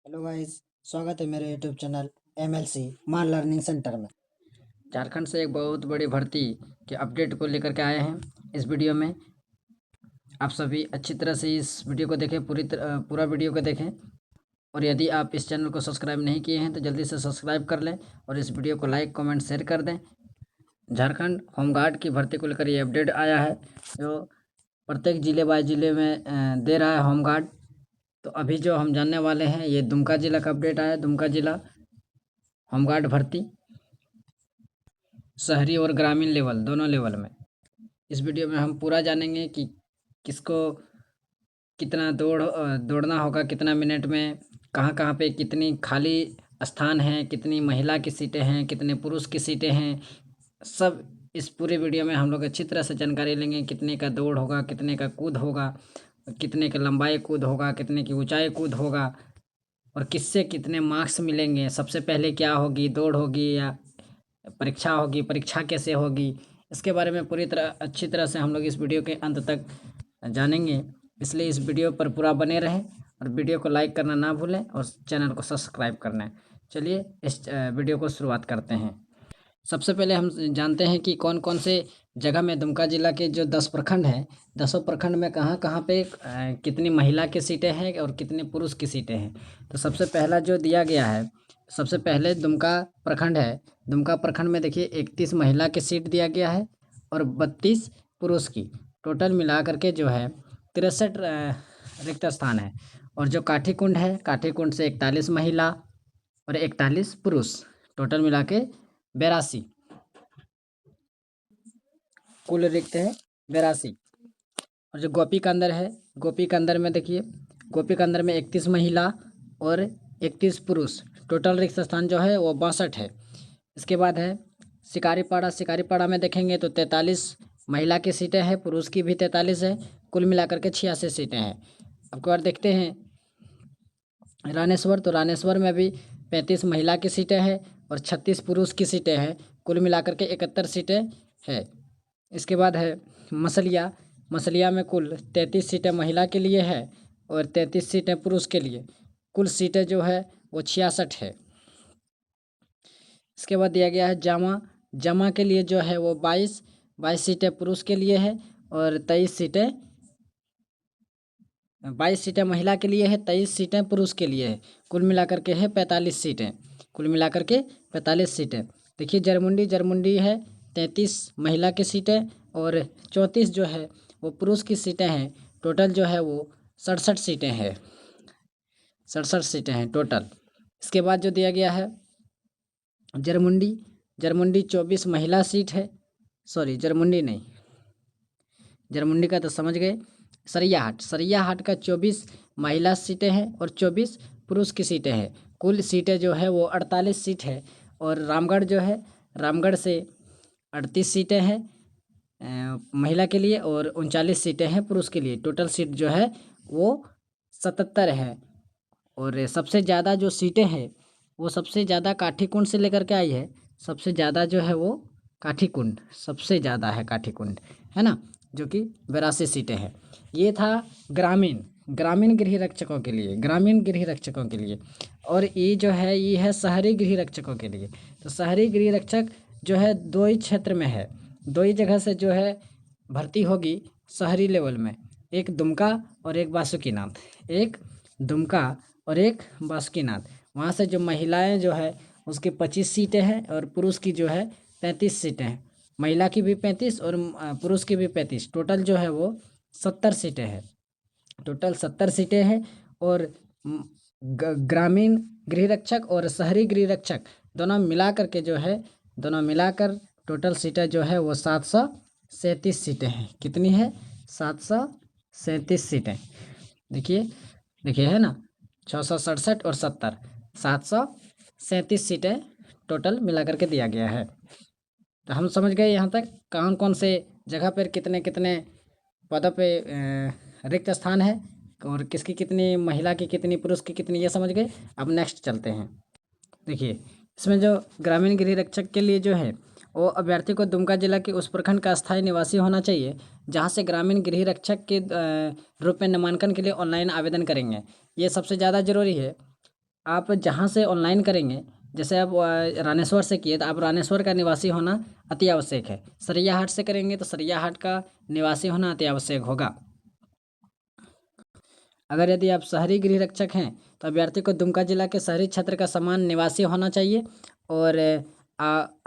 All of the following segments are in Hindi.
Hello guys. स्वागत है मेरे यूट्यूब चैनल एमएलसी मान लर्निंग सेंटर में। झारखंड से एक बहुत बड़ी भर्ती के अपडेट को लेकर के आए हैं इस वीडियो में। आप सभी अच्छी तरह से इस वीडियो को देखें, पूरा वीडियो को देखें। और यदि आप इस चैनल को सब्सक्राइब नहीं किए हैं तो जल्दी से सब्सक्राइब कर लें और इस वीडियो को लाइक कमेंट शेयर कर दें। झारखंड होमगार्ड की भर्ती को लेकर ये अपडेट आया है जो प्रत्येक ज़िले बाय ज़िले में दे रहा है होमगार्ड। तो अभी जो हम जानने वाले हैं ये दुमका ज़िला का अपडेट आया है। दुमका ज़िला होमगार्ड भर्ती शहरी और ग्रामीण लेवल दोनों लेवल में। इस वीडियो में हम पूरा जानेंगे कि किसको कितना दौड़ना होगा, कितना मिनट में, कहाँ कहाँ पे कितनी खाली स्थान हैं, कितनी महिला की सीटें हैं, कितने पुरुष की सीटें हैं। सब इस पूरे वीडियो में हम लोग अच्छी तरह से जानकारी लेंगे। कितने का दौड़ होगा, कितने का कूद होगा, कितने का लंबाई कूद होगा, कितने की ऊंचाई कूद होगा और किससे कितने मार्क्स मिलेंगे। सबसे पहले क्या होगी, दौड़ होगी या परीक्षा होगी, परीक्षा कैसे होगी, इसके बारे में पूरी तरह अच्छी तरह से हम लोग इस वीडियो के अंत तक जानेंगे। इसलिए इस वीडियो पर पूरा बने रहें और वीडियो को लाइक करना ना भूलें और चैनल को सब्सक्राइब करना है। चलिए इस वीडियो को शुरुआत करते हैं। सबसे पहले हम जानते हैं कि कौन कौन से जगह में दुमका जिला के जो 10 प्रखंड हैं, 10 प्रखंड में कहाँ कहाँ पे कितनी महिला की सीटें हैं और कितने पुरुष की सीटें हैं। तो सबसे पहला जो दिया गया है, सबसे पहले दुमका प्रखंड है। दुमका प्रखंड में देखिए 31 महिला की सीट दिया गया है और 32 पुरुष की। टोटल मिला करके जो है 63 रिक्त स्थान है। और जो काठीकुंड है, काठीकुंड से 41 महिला और 41 पुरुष, टोटल मिला के 82 कुल रिक्त है, 82। और जो गोपी का अंदर है, गोपी का अंदर में देखिए, गोपी का अंदर में 31 महिला और 31 पुरुष, टोटल रिक्त स्थान जो है वो 62 है। इसके बाद है शिकारीपाड़ा। शिकारीपाड़ा में देखेंगे तो 43 महिला की सीटें हैं, पुरुष की भी 43 है, कुल मिलाकर के 86 सीटें हैं। अब बार देखते हैं रानेश्वर। तो रानेश्वर में भी 35 महिला की सीटें हैं और 36 पुरुष की सीटें हैं, कुल मिलाकर के 71 सीटें हैं। इसके बाद है मसलिया। मसलिया में कुल 33 सीटें महिला के लिए है और 33 सीटें पुरुष के लिए, कुल सीटें जो है वो 66 है। इसके बाद दिया गया है जामा। जामा के लिए जो है वो 22 सीटें पुरुष के लिए है और 22 सीटें महिला के लिए है, 23 सीटें पुरुष के लिए है, कुल मिलाकर के है 45 सीटें, कुल मिलाकर के 45 सीटें। देखिए जरमुंडी, जरमुंडी है 33 महिला की सीटें और 34 जो है वो पुरुष की सीटें हैं। टोटल जो है वो 67 सीटें हैं, 67 सीटें हैं टोटल। इसके बाद जो दिया गया है जरमुंडी। जरमुंडी 24 महिला सीट है, सॉरी जरमुंडी नहीं, जरमुंडी का तो समझ गए। सरियाहाट, सरियाहाट का 24 महिला सीटें हैं और 24 पुरुष की सीटें हैं, कुल सीटें जो है वो 48 सीट है। और रामगढ़ जो है, रामगढ़ से 38 सीटें हैं महिला के लिए और 39 सीटें हैं पुरुष के लिए, टोटल सीट जो है वो 77 है। और सबसे ज़्यादा जो सीटें हैं वो सबसे ज़्यादा काठीकुंड से लेकर के आई है। सबसे ज़्यादा जो है वो काठीकुंड, सबसे ज़्यादा है काठीकुंड, है ना, जो कि 82 सीटें हैं। ये था ग्रामीण, ग्रामीण गृह रक्षकों के लिए, ग्रामीण गृह रक्षकों के लिए। और ये जो है ये है शहरी गृह रक्षकों के लिए। तो शहरी गृह रक्षक जो है दो ही क्षेत्र में है, दो ही जगह से जो है भर्ती होगी शहरी लेवल में, एक दुमका और एक बासुकीनाथ, एक दुमका और एक बासुकीनाथ। वहाँ से जो महिलाएं जो है उसकी 25 सीटें हैं और पुरुष की जो है 35 सीटें हैं। महिला की भी 35 और पुरुष की भी 35, टोटल जो है वो 70 सीटें हैं, टोटल 70 सीटें हैं। और ग्रामीण गृह रक्षक और शहरी गृह रक्षक दोनों मिला करके जो है, दोनों मिलाकर टोटल सीटें जो है वो 737 सीटें हैं। कितनी है? 737 सीटें। देखिए, देखिए है ना, 667 और 70, 737 सीटें टोटल मिला करके दिया गया है। तो हम समझ गए यहाँ तक कौन कौन से जगह पर कितने कितने पदों पे रिक्त स्थान है और किसकी कितनी, महिला की कितनी, पुरुष की कितनी, ये समझ गए। अब नेक्स्ट चलते हैं। देखिए इसमें जो ग्रामीण गृह रक्षक के लिए जो है वो अभ्यर्थी को दुमका जिला के उस प्रखंड का स्थायी निवासी होना चाहिए जहाँ से ग्रामीण गृह रक्षक के रूप में नामांकन के लिए ऑनलाइन आवेदन करेंगे। ये सबसे ज़्यादा ज़रूरी है। आप जहाँ से ऑनलाइन करेंगे, जैसे आप रानेश्वर से किए तो आप रानेश्वर का निवासी होना अति आवश्यक है। सरियाहाट से करेंगे तो सरियाहाट का निवासी होना अति आवश्यक होगा। अगर यदि आप शहरी गृह रक्षक हैं तो अभ्यर्थी को दुमका जिला के शहरी क्षेत्र का समान निवासी होना चाहिए और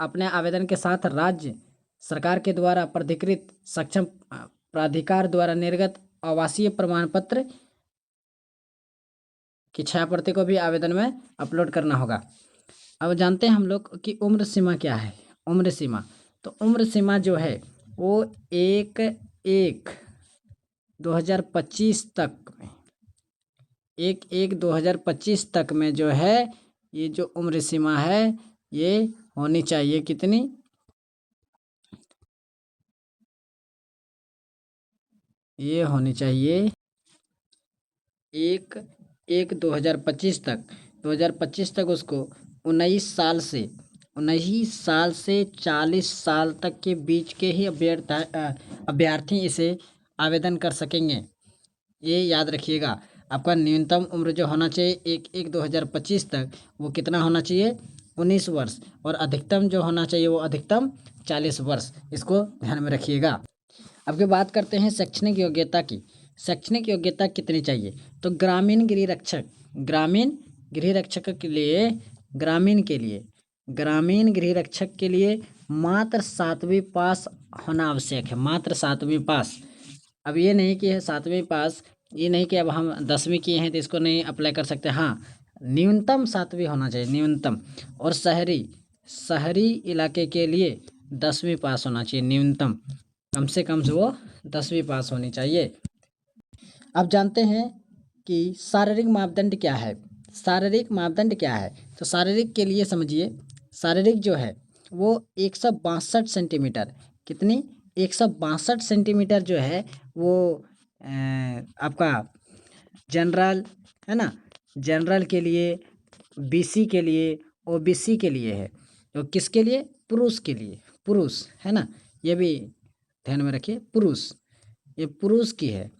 अपने आवेदन के साथ राज्य सरकार के द्वारा प्राधिकृत सक्षम प्राधिकार द्वारा निर्गत आवासीय प्रमाण पत्र की 6 प्रति को भी आवेदन में अपलोड करना होगा। अब जानते हैं हम लोग कि उम्र सीमा क्या है। उम्र सीमा, तो उम्र सीमा जो है वो 1/1/2025 तक में 1/1/2025 तक में जो है ये जो उम्र सीमा है ये होनी चाहिए कितनी, ये होनी चाहिए 1/1/2025 तक। 2025 तक उसको 19 साल से 40 साल तक के बीच के ही अभ्यर्थी इसे आवेदन कर सकेंगे। ये याद रखिएगा। आपका न्यूनतम उम्र जो होना चाहिए 1/1/2025 तक वो कितना होना चाहिए, 19 वर्ष, और अधिकतम जो होना चाहिए वो अधिकतम 40 वर्ष। इसको ध्यान में रखिएगा। अब की बात करते हैं शैक्षणिक योग्यता की। शैक्षणिक योग्यता कितनी चाहिए, तो ग्रामीण गृह रक्षक के लिए ग्रामीण गृह रक्षक के लिए मात्र 7वीं पास होना आवश्यक है। मात्र 7वीं पास। अब ये नहीं कि है 7वीं पास, ये नहीं कि अब हम 10वीं किए हैं तो इसको नहीं अप्लाई कर सकते। हाँ, न्यूनतम 7वीं होना चाहिए, न्यूनतम। और शहरी इलाके के लिए 10वीं पास होना चाहिए न्यूनतम। कम से कम से वो 10वीं पास होनी चाहिए। अब जानते हैं कि शारीरिक मापदंड क्या है। तो शारीरिक के लिए समझिए, शारीरिक जो है वो 162 सेंटीमीटर, कितनी, 162 सेंटीमीटर जो है वो आपका जनरल है ना, जनरल के लिए, बीसी के लिए, ओबीसी के लिए है। तो किसके लिए, पुरुष के लिए, पुरुष है ना, ये भी ध्यान में रखिए। पुरुष, ये पुरुष की है।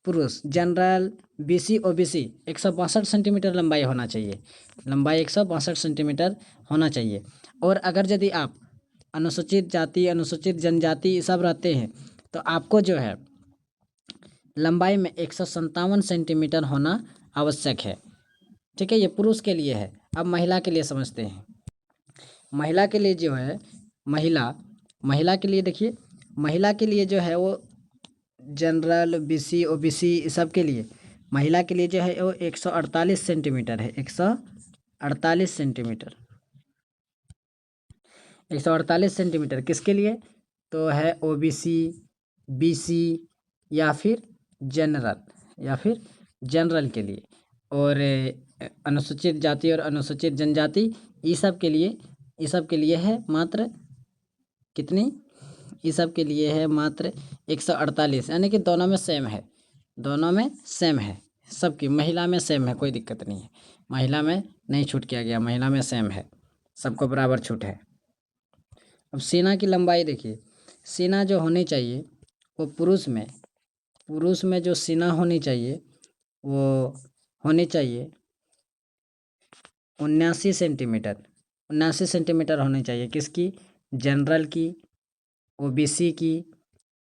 पुरुष जनरल, बीसी, ओबीसी 162 सेंटीमीटर लंबाई होना चाहिए। लंबाई 162 सेंटीमीटर होना चाहिए। और अगर यदि आप अनुसूचित जाति, अनुसूचित जनजाति सब रहते हैं तो आपको जो है लंबाई में 157 सेंटीमीटर होना आवश्यक है। ठीक है, ये पुरुष के लिए है। अब महिला के लिए समझते हैं। महिला के लिए जो है, महिला के लिए देखिए, महिला के लिए जो है वो जनरल, बीसी, ओबीसी सब के लिए महिला के लिए जो है वो 148 सेंटीमीटर है। 148 सेंटीमीटर, 148 सेंटीमीटर किसके लिए, तो है ओबीसी, बीसी या फिर जनरल के लिए। और अनुसूचित जाति और अनुसूचित जनजाति ये सब के लिए है मात्र कितनी, ये सब के लिए है मात्र 148, यानी कि दोनों में सेम है, सबकी। महिला में सेम है, कोई दिक्कत नहीं है। महिला में नहीं छूट किया गया, महिला में सेम है, सबको बराबर छूट है। अब सीना की लंबाई देखिए, सीना जो होनी चाहिए वो पुरुष में जो सीना होनी चाहिए वो होनी चाहिए 79 सेंटीमीटर, 79 सेंटीमीटर होनी चाहिए। किसकी, जनरल की, ओबीसी की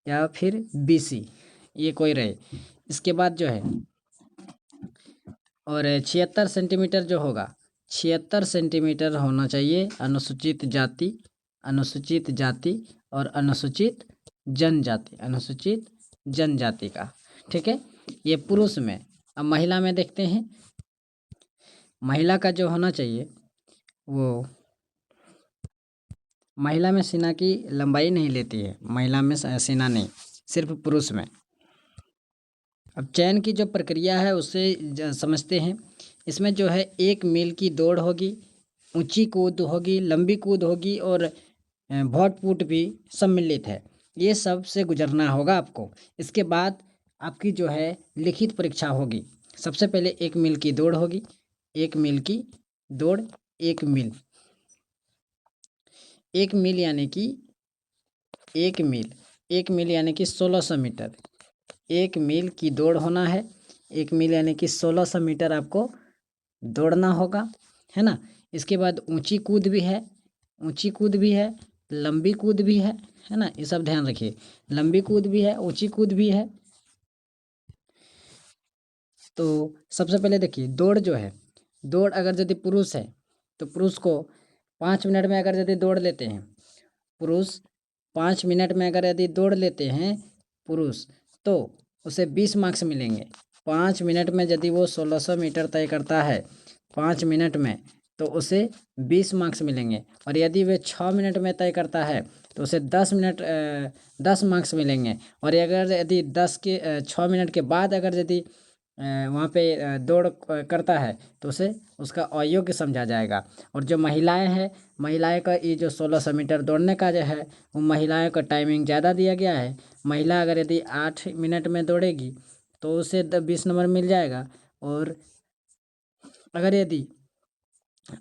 या फिर बीसी, ये कोई रहे। इसके बाद जो है और 76 सेंटीमीटर जो होगा, 76 सेंटीमीटर होना चाहिए अनुसूचित जाति और अनुसूचित जनजाति का। ठीक है, ये पुरुष में। अब महिला में देखते हैं। महिला का जो होना चाहिए वो, महिला में सीना की लंबाई नहीं लेती है, महिला में सीना नहीं, सिर्फ पुरुष में। अब चयन की जो प्रक्रिया है उससे समझते हैं। इसमें जो है 1 मील की दौड़ होगी, ऊंची कूद होगी, लंबी कूद होगी और वॉट पुट भी सम्मिलित है। ये सब से गुजरना होगा आपको। इसके बाद आपकी जो है लिखित परीक्षा होगी। सबसे पहले 1 मील की दौड़ होगी, 1 मील की दौड़, 1 मील, 1 मील यानी कि 1 मील यानी कि 1600 मीटर। 1 मील की दौड़ होना है, 1 मील यानी कि 1600 मीटर आपको दौड़ना होगा, है ना। इसके बाद ऊंची कूद भी है, ऊंची कूद भी है, लंबी कूद भी है ना। ये सब ध्यान रखिए, लंबी कूद भी है, ऊंची कूद भी है। तो सबसे पहले देखिए दौड़ जो है, दौड़ अगर यदि पुरुष है तो पुरुष को 5 मिनट में अगर यदि दौड़ लेते हैं पुरुष, 5 मिनट में अगर यदि दौड़ लेते हैं पुरुष, तो उसे 20 मार्क्स मिलेंगे। 5 मिनट में यदि वो 1600 मीटर तय करता है 5 मिनट में, तो उसे 20 मार्क्स मिलेंगे। और यदि वे 6 मिनट में तय करता है तो उसे 10 मार्क्स मिलेंगे। और अगर यदि 6 मिनट के बाद अगर यदि वहाँ पे दौड़ करता है तो उसे उसका अयोग्य समझा जाएगा। और जो महिलाएं हैं, महिलाएं का ये जो 1600 मीटर दौड़ने का जो है वो महिलाएं का टाइमिंग ज़्यादा दिया गया है। महिला अगर यदि 8 मिनट में दौड़ेगी तो उसे 20 नंबर मिल जाएगा। और अगर यदि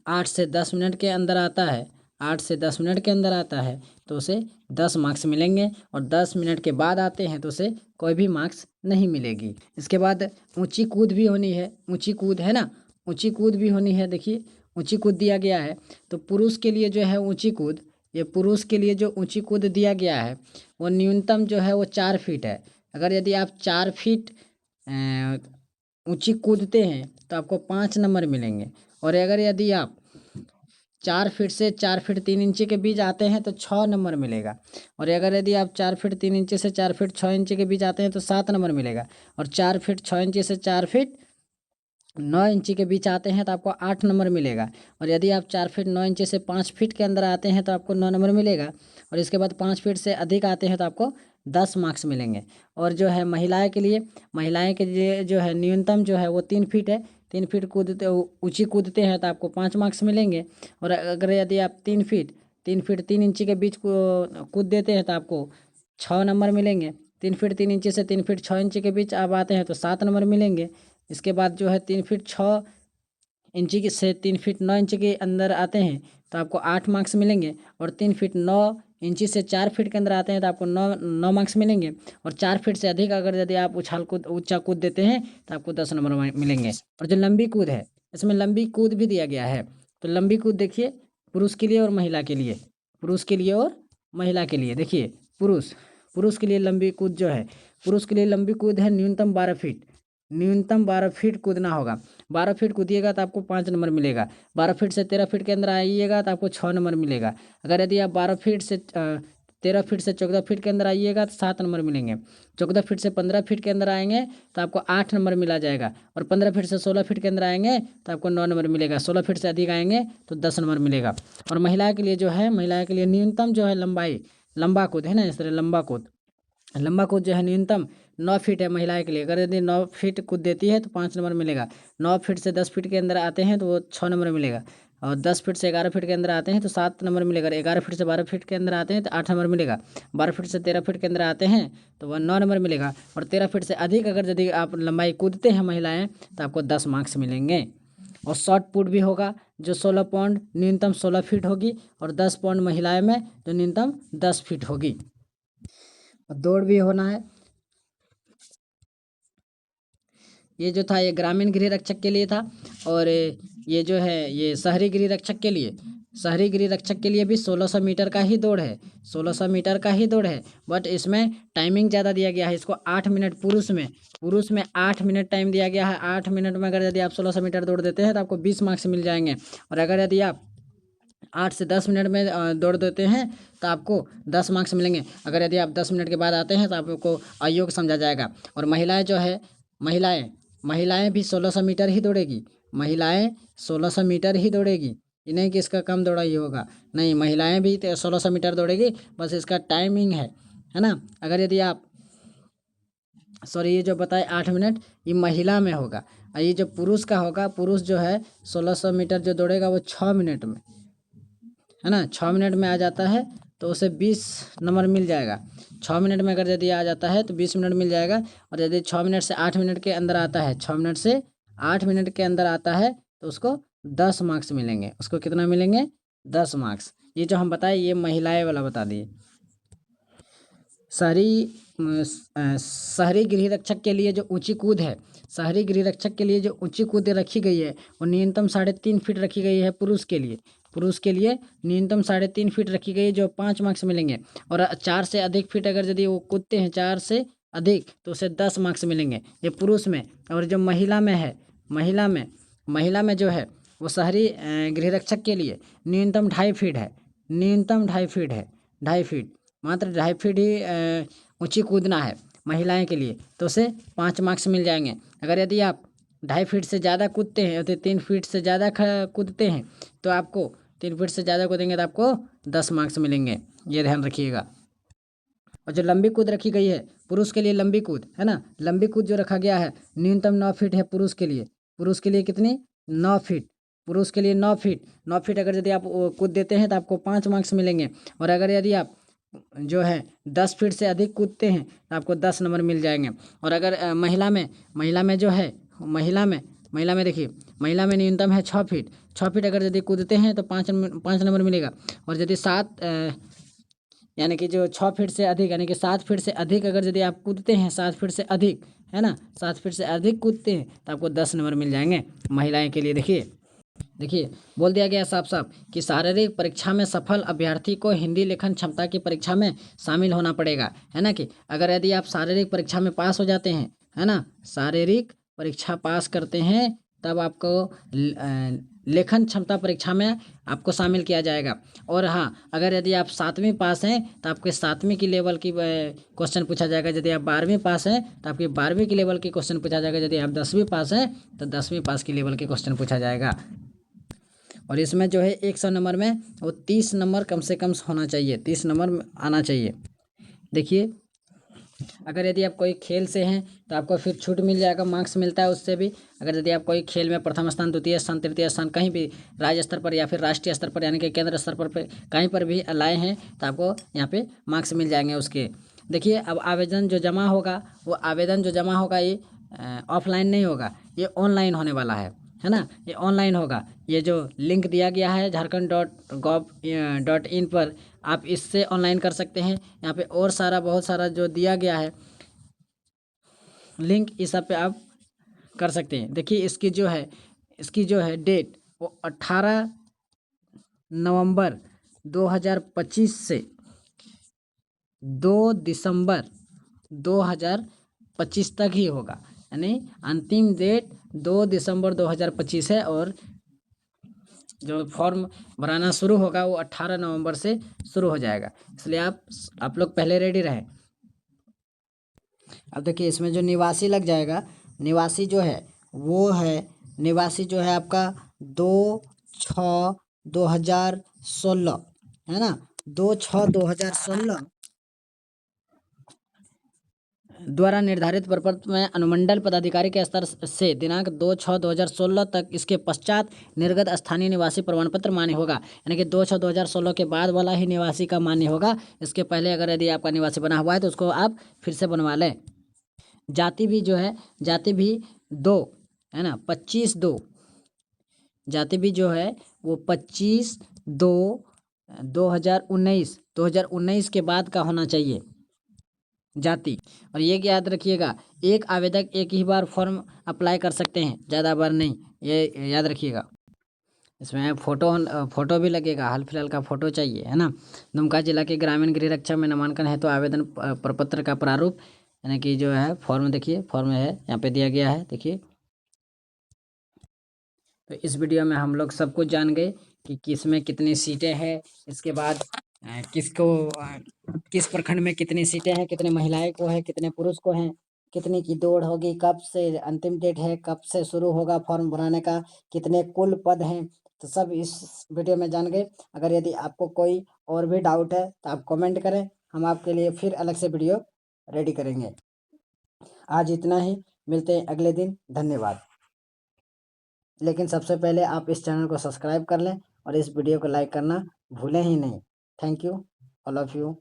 8 से 10 मिनट के अंदर आता है, 8 से 10 मिनट के अंदर आता है तो उसे 10 मार्क्स मिलेंगे। और 10 मिनट के बाद आते हैं तो उसे कोई भी मार्क्स नहीं मिलेगी। इसके बाद ऊंची कूद भी होनी है, ऊंची कूद है ना, ऊंची कूद भी होनी है। देखिए ऊंची कूद दिया गया है, तो पुरुष के लिए जो है ऊंची कूद, ये पुरुष के लिए जो ऊंची कूद दिया गया है वो न्यूनतम जो है वो 4 फीट है। अगर यदि आप 4 फीट ऊंची कूदते हैं तो आपको 5 नंबर मिलेंगे। और अगर यदि आप 4 फीट से 4 फीट 3 इंची के बीच आते हैं तो 6 नंबर मिलेगा। और अगर यदि आप 4 फीट 3 इंची से 4 फीट 6 इंची के बीच आते हैं तो 7 नंबर मिलेगा। और 4 फीट 6 इंची से 4 फीट 9 इंची के बीच आते हैं तो आपको 8 नंबर मिलेगा। और यदि आप 4 फीट 9 इंची से 5 फीट के अंदर आते हैं तो आपको 9 नंबर मिलेगा। और इसके बाद 5 फीट से अधिक आते हैं तो आपको 10 मार्क्स मिलेंगे। और जो है महिलाएं के लिए, महिलाएं के लिए जो है न्यूनतम जो है वो 3 फीट है। 3 फीट कूदते ऊंची कूदते हैं तो आपको 5 मार्क्स मिलेंगे। और अगर यदि आप 3 फीट 3 इंची के बीच कूद देते हैं तो आपको 6 नंबर मिलेंगे। 3 फीट 3 इंची से 3 फीट 6 इंची के बीच आप आते हैं तो 7 नंबर मिलेंगे। इसके बाद जो है 3 फीट 6 इंची से 3 फीट 9 इंची के अंदर आते हैं तो आपको 8 मार्क्स मिलेंगे। और 3 फीट 9 इंची से 4 फीट के अंदर आते हैं तो आपको 9 मार्क्स मिलेंगे। और 4 फीट से अधिक अगर यदि आप उछाल कूद ऊंचा कूद देते हैं तो आपको 10 नंबर मिलेंगे। और जो लंबी कूद है, इसमें लंबी कूद भी दिया गया है। तो लंबी कूद देखिए पुरुष के लिए और महिला के लिए, पुरुष के लिए और महिला के लिए। देखिए पुरुष, पुरुष के लिए लंबी कूद जो है, पुरुष के लिए लंबी कूद है न्यूनतम 12 फीट, न्यूनतम 12 फीट कूदना होगा। 12 फीट कूदिएगा तो आपको 5 नंबर मिलेगा। 12 फीट से 13 फीट के अंदर आइएगा तो आपको 6 नंबर मिलेगा। अगर यदि आप 12 फीट से 13 फीट से 14 फीट के अंदर आइएगा तो 7 नंबर मिलेंगे। 14 फीट से 15 फीट के अंदर आएंगे तो आपको 8 नंबर मिला जाएगा। और 15 फीट से 16 फीट के अंदर आएंगे तो आपको 9 नंबर मिलेगा। 16 फीट से अधिक आएंगे तो 10 नंबर मिलेगा। और महिला के लिए जो है, महिला के लिए न्यूनतम जो है लंबाई, लंबा कूद है ना, इस तरह लंबा कूद, लंबा कूद जो है न्यूनतम 9 फीट है महिलाएं के लिए। अगर यदि 9 फीट कूद देती है तो 5 नंबर मिलेगा। 9 फीट से 10 फीट के अंदर आते हैं तो वो 6 नंबर मिलेगा। और 10 फीट से 11 फीट के अंदर आते हैं तो 7 नंबर मिलेगा। 11 फीट से 12 फीट के अंदर आते हैं तो 8 नंबर मिलेगा। 12 फीट से 13 फीट के अंदर आते हैं तो वह 9 नंबर मिलेगा। और 13 फीट से अधिक अगर यदि आप लंबाई कूदते हैं महिलाएं तो आपको 10 मार्क्स मिलेंगे। और शॉर्ट पुट भी होगा जो 16 पाउंड, न्यूनतम 16 फीट होगी। और 10 पाउंड महिलाएं में जो न्यूनतम 10 फीट होगी। और दौड़ भी होना है। ये जो था ये ग्रामीण गृह रक्षक के लिए था। और ये जो है ये शहरी गृह रक्षक के लिए, शहरी गृह रक्षक के लिए भी 1600 मीटर का ही दौड़ है, 1600 मीटर का ही दौड़ है। बट इसमें टाइमिंग ज़्यादा दिया गया है। इसको 8 मिनट, पुरुष में 8 मिनट टाइम दिया गया है। 8 मिनट में अगर यदि आप 1600 मीटर दौड़ देते हैं तो आपको 20 मार्क्स मिल जाएंगे। और अगर यदि आप 8 से 10 मिनट में दौड़ देते हैं तो आपको 10 मार्क्स मिलेंगे। अगर यदि आप 10 मिनट के बाद आते हैं तो आपको अयोग्य समझा जाएगा। और महिलाएं जो है, महिलाएं महिलाएं भी 1600 मीटर ही दौड़ेगी, महिलाएं 1600 मीटर ही दौड़ेगी। ये नहीं कि इसका कम दौड़ा ही होगा, नहीं, महिलाएं भी 1600 मीटर दौड़ेगी। बस इसका टाइमिंग है ना। अगर यदि आप सॉरी, ये जो बताए 8 मिनट ये महिला में होगा। और ये जो पुरुष का होगा, पुरुष जो है 1600 मीटर जो दौड़ेगा वो 6 मिनट में, है ना, 6 मिनट में आ जाता है तो उसे 20 नंबर मिल जाएगा। 6 मिनट में अगर यदि आ जाता है तो 20 मिनट मिल जाएगा। और यदि 6 मिनट से 8 मिनट के अंदर आता है, 6 मिनट से 8 मिनट के अंदर आता है तो उसको 10 मार्क्स मिलेंगे। उसको कितना मिलेंगे? 10 मार्क्स। ये जो हम बताए ये महिलाएं वाला बता दिए। शहरी गृह रक्षक के लिए जो ऊंची कूद है, शहरी गृह रक्षक के लिए जो ऊंची कूद रखी गई है वो न्यूनतम 3.5 फीट रखी गई है पुरुष के लिए। पुरुष के लिए न्यूनतम 3.5 फीट रखी गई है, जो 5 मार्क्स मिलेंगे। और 4 से अधिक फीट अगर यदि वो कूदते हैं 4 से अधिक तो उसे 10 मार्क्स मिलेंगे, ये पुरुष में। और जो महिला में है, महिला में जो है वो शहरी गृह रक्षक के लिए न्यूनतम 2.5 फीट है, न्यूनतम 2.5 फीट है, 2.5 फीट, मात्र 2.5 फीट ही ऊंची कूदना है महिलाएं के लिए, तो उसे 5 मार्क्स मिल जाएंगे। अगर यदि आप 2.5 फीट से ज़्यादा कूदते हैं तो 3 फीट से ज़्यादा कूदते हैं तो आपको 3 फीट से ज़्यादा कूदेंगे तो आपको 10 मार्क्स मिलेंगे, ये ध्यान रखिएगा। और जो लंबी कूद रखी गई है पुरुष के लिए, लंबी कूद है ना, लंबी कूद जो रखा गया है न्यूनतम 9 फीट है पुरुष के लिए। पुरुष के लिए कितनी? 9 फीट। पुरुष के लिए 9 फीट। 9 फीट अगर यदि आप कूद देते हैं तो आपको 5 मार्क्स मिलेंगे। और अगर यदि आप जो है 10 फीट से अधिक कूदते हैं तो आपको 10 नंबर मिल जाएंगे। और अगर महिला में जो है, महिला में देखिए, महिला में न्यूनतम है 6 फीट। 6 फीट अगर यदि कूदते हैं तो 5 नंबर मिलेगा। और यदि 7 यानी कि जो 6 फीट से अधिक यानी कि 7 फीट से अधिक अगर यदि आप कूदते हैं, 7 फीट से अधिक है ना, 7 फीट से अधिक कूदते हैं तो आपको 10 नंबर मिल जाएंगे महिलाएं के लिए। देखिए बोल दिया गया साफ साफ कि शारीरिक परीक्षा में सफल अभ्यर्थी को हिंदी लेखन क्षमता की परीक्षा में शामिल होना पड़ेगा, है ना। कि अगर यदि आप शारीरिक परीक्षा में पास हो जाते हैं, है ना, शारीरिक परीक्षा पास करते हैं तब आपको लेखन क्षमता परीक्षा में आपको शामिल किया जाएगा। और हाँ, अगर यदि आप 7वीं पास हैं तो आपके 7वीं की लेवल की क्वेश्चन पूछा जाएगा। यदि आप 12वीं पास हैं तो आपकी 12वीं की लेवल की क्वेश्चन पूछा जाएगा। यदि आप 10वीं पास हैं तो 10वीं पास की लेवल की क्वेश्चन पूछा जाएगा। और इसमें जो है 100 नंबर में वो 30 नंबर कम से कम होना चाहिए, 30 नंबर आना चाहिए। देखिए अगर यदि आप कोई खेल से हैं तो आपको फिर छूट मिल जाएगा, मार्क्स मिलता है उससे भी। अगर यदि आप कोई खेल में प्रथम स्थान, द्वितीय स्थान, तृतीय स्थान कहीं भी राज्य स्तर पर या फिर राष्ट्रीय स्तर पर यानी कि केंद्र स्तर पर कहीं पर भी लाए हैं तो आपको यहाँ पे मार्क्स मिल जाएंगे उसके। देखिए अब आवेदन जो जमा होगा ये ऑफलाइन नहीं होगा, ये ऑनलाइन होने वाला है ना, ये ऑनलाइन होगा। ये जो लिंक दिया गया है jharkhand.gov.in पर आप इससे ऑनलाइन कर सकते हैं। यहाँ पे और बहुत सारा जो दिया गया है लिंक, इस सब पे आप कर सकते हैं। देखिए इसकी जो है डेट वो 18 नवंबर 2025 से 2 दिसंबर 2025 तक ही होगा, यानी अंतिम डेट 2 दिसंबर 2025 है। और जो फॉर्म भराना शुरू होगा वो 18 नवंबर से शुरू हो जाएगा, इसलिए आप लोग पहले रेडी रहें। अब देखिए इसमें जो निवासी लग जाएगा, निवासी जो है आपका 2/6/2016 है ना, 2/6/2016 द्वारा निर्धारित प्रपत्र में अनुमंडल पदाधिकारी के स्तर से दिनांक 2/6/2016 तक, इसके पश्चात निर्गत स्थानीय निवासी प्रमाण पत्र मान्य होगा। यानी कि 2/6/2016 के बाद वाला ही निवासी का मान्य होगा। इसके पहले अगर यदि आपका निवासी बना हुआ है तो उसको आप फिर से बनवा लें। जाति भी जो है, जाति भी 2 है ना, 25/2 जाति भी जो है वो 25/2/2019 के बाद का होना चाहिए जाति। और ये याद रखिएगा, एक आवेदक एक ही बार फॉर्म अप्लाई कर सकते हैं, ज़्यादा बार नहीं, ये याद रखिएगा। इसमें फोटो भी लगेगा, हाल फिलहाल का फोटो चाहिए, है ना। दुमका जिला के ग्रामीण गृह रक्षा में नामांकन है तो आवेदन प्रपत्र का प्रारूप यानी कि जो है फॉर्म, देखिए फॉर्म है यहाँ पे दिया गया है। देखिए तो इस वीडियो में हम लोग सब कुछ जान गए कि किस में कितनी सीटें हैं, इसके बाद किस प्रखंड में कितनी सीटें हैं, कितने महिलाएं को है, कितने पुरुष को हैं, कितनी की दौड़ होगी, कब से अंतिम डेट है, कब से शुरू होगा फॉर्म भराने का, कितने कुल पद हैं, तो सब इस वीडियो में जान गए। अगर यदि आपको कोई और भी डाउट है तो आप कमेंट करें, हम आपके लिए फिर अलग से वीडियो रेडी करेंगे। आज इतना ही, मिलते हैं अगले दिन, धन्यवाद। लेकिन सबसे पहले आप इस चैनल को सब्सक्राइब कर लें और इस वीडियो को लाइक करना भूलें ही नहीं। Thank you all of you.